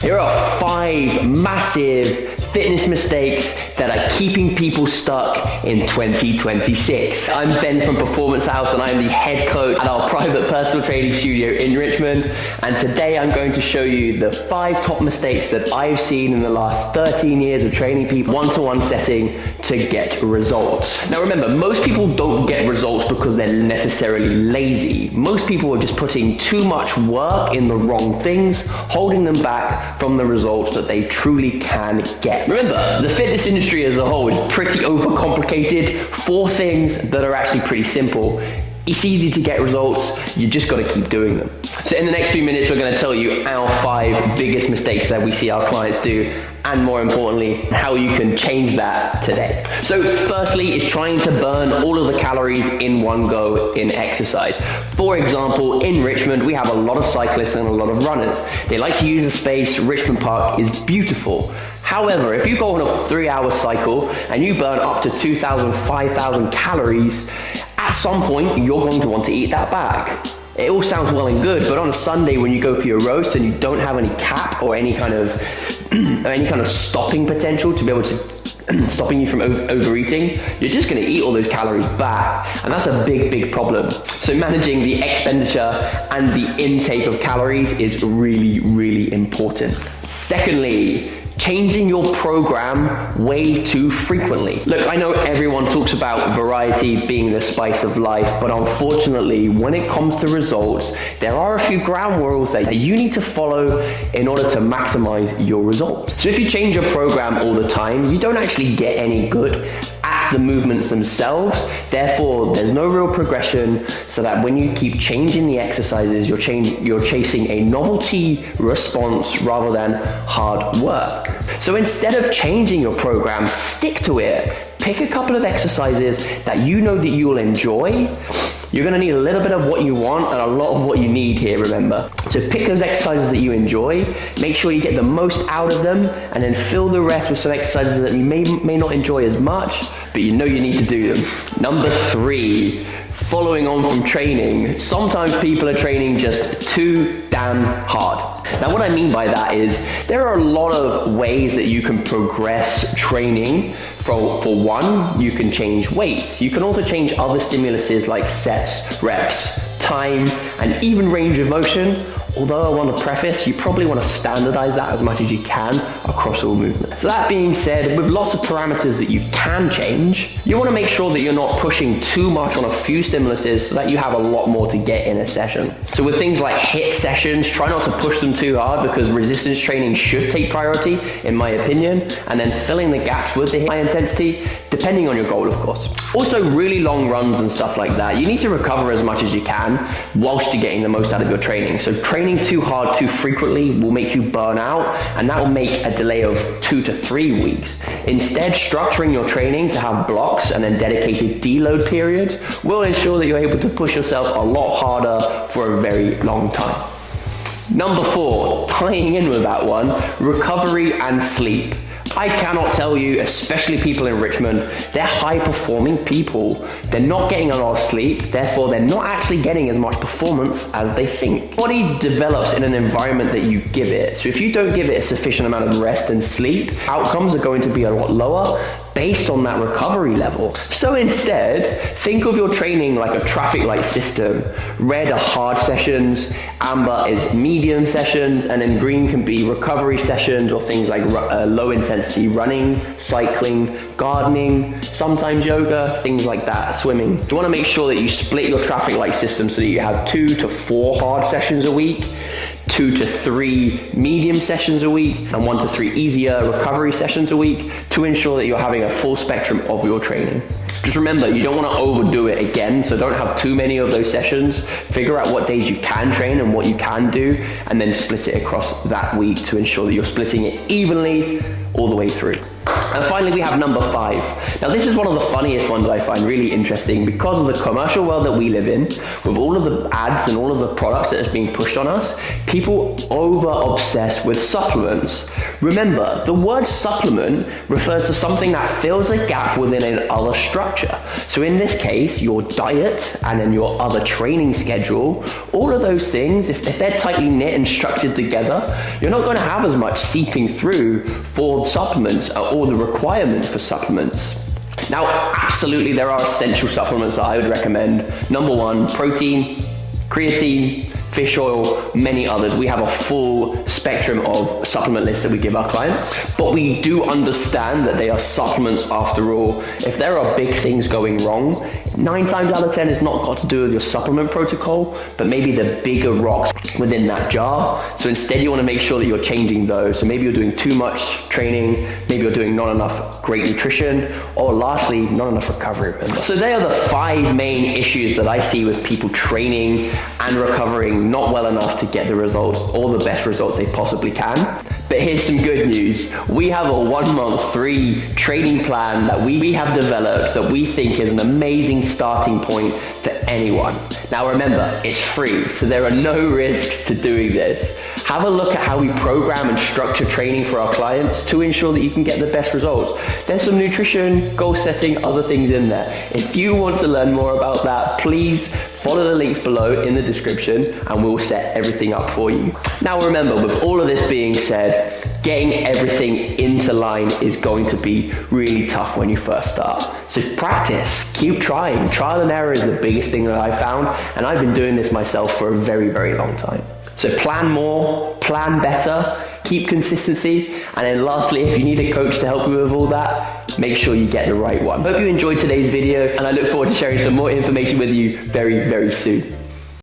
Here are 5 massive fitness mistakes that are keeping people stuck in 2026. I'm Ben from Performance House and I'm the head coach at our private personal training studio in Richmond. And today I'm going to show you the 5 top mistakes that I've seen in the last 13 years of training people one-to-one setting to get results. Now remember, most people don't get results because they're necessarily lazy. Most people are just putting too much work in the wrong things, holding them back from the results that they truly can get. Remember, the fitness industry as a whole is pretty overcomplicated for things that are actually pretty simple. It's easy to get results, you just got to keep doing them. So in the next few minutes, we're going to tell you our 5 biggest mistakes that we see our clients do, and more importantly, how you can change that today. So firstly is trying to burn all of the calories in one go in exercise. For example, in Richmond, we have a lot of cyclists and a lot of runners. They like to use the space. Richmond Park is beautiful. However, if you go on a 3-hour cycle and you burn up to 2,000, 5,000 calories, at some point, you're going to want to eat that back. It all sounds well and good, but on a Sunday when you go for your roast and you don't have any cap or any kind of stopping potential to be able to stopping you from overeating, you're just going to eat all those calories back, and that's a big problem. So managing the expenditure and the intake of calories is really important. Secondly, changing your program way too frequently. Look, I know everyone talks about variety being the spice of life, but unfortunately, when it comes to results, there are a few ground rules that you need to follow in order to maximize your results. So if you change your program all the time, you don't actually get any good at the movements themselves. Therefore, there's no real progression, so that when you keep changing the exercises, you're chasing a novelty response rather than hard work. So instead of changing your program, stick to it. Pick a couple of exercises that you know that you'll enjoy. You're going to need a little bit of what you want and a lot of what you need here, remember. So pick those exercises that you enjoy, make sure you get the most out of them, and then fill the rest with some exercises that you may not enjoy as much, but you know you need to do them. Number 3, following on from training. Sometimes people are training just too damn hard. Now what I mean by that is there are a lot of ways that you can progress training. For one, you can change weight. You can also change other stimuluses like sets, reps, time, and even range of motion. Although I want to preface, you probably want to standardize that as much as you can across all movements. So that being said, with lots of parameters that you can change, you want to make sure that you're not pushing too much on a few stimuluses so that you have a lot more to get in a session. So with things like HIIT sessions, try not to push them too hard because resistance training should take priority, in my opinion, and then filling the gaps with the high intensity, depending on your goal, of course. Also, really long runs and stuff like that, you need to recover as much as you can whilst you're getting the most out of your training. So training too hard too frequently will make you burn out, and that will make a delay of 2 to 3 weeks. Instead, structuring your training to have blocks and then dedicated deload periods will ensure that you're able to push yourself a lot harder for a very long time. Number 4, tying in with that one, recovery and sleep. I cannot tell you, especially people in Richmond, they're high-performing people. They're not getting a lot of sleep, therefore they're not actually getting as much performance as they think. Body develops in an environment that you give it. So if you don't give it a sufficient amount of rest and sleep, outcomes are going to be a lot lower based on that recovery level. So instead, think of your training like a traffic light system. Red are hard sessions, amber is medium sessions, and then green can be recovery sessions or things like low intensity running, cycling, gardening, sometimes yoga, things like that, swimming. You want to make sure that you split your traffic light system so that you have 2 to 4 hard sessions a week, 2 to 3 medium sessions a week, and 1 to 3 easier recovery sessions a week to ensure that you're having a full spectrum of your training. Just remember, you don't want to overdo it again, so don't have too many of those sessions. Figure out what days you can train and what you can do, and then split it across that week to ensure that you're splitting it evenly all the way through. And finally, we have number 5. Now, this is one of the funniest ones I find really interesting because of the commercial world that we live in, with all of the ads and all of the products that are being pushed on us. People over-obsess with supplements. Remember, the word supplement refers to something that fills a gap within another structure. So in this case, your diet and then your other training schedule, all of those things, if they're tightly knit and structured together, you're not going to have as much seeping through for supplements or the requirements for supplements. Now, absolutely, there are essential supplements that I would recommend. Number one, protein, creatine, fish oil, many others. We have a full spectrum of supplement lists that we give our clients, but we do understand that they are supplements after all. If there are big things going wrong, 9 times out of 10 it's not got to do with your supplement protocol, but maybe the bigger rocks within that jar. So instead you want to make sure that you're changing those. So maybe you're doing too much training, maybe you're doing not enough great nutrition, or lastly, not enough recovery, remember. So they are the 5 main issues that I see with people training and recovering not well enough to get the results or the best results they possibly can. But here's some good news. We have a 1-month free training plan that we have developed that we think is an amazing starting point for anyone. Now remember, it's free, so there are no risks to doing this. Have a look at how we program and structure training for our clients to ensure that you can get the best results. There's some nutrition, goal setting, other things in there. If you want to learn more about that, please follow the links below in the description and we'll set everything up for you. Now remember, with all of this being said, getting everything into line is going to be really tough when you first start. So practice, keep trying. Trial and error is the biggest thing that I found, and I've been doing this myself for a very, very long time. So plan more, plan better, keep consistency, and then lastly, if you need a coach to help you with all that, make sure you get the right one. Hope you enjoyed today's video, and I look forward to sharing some more information with you very, very soon.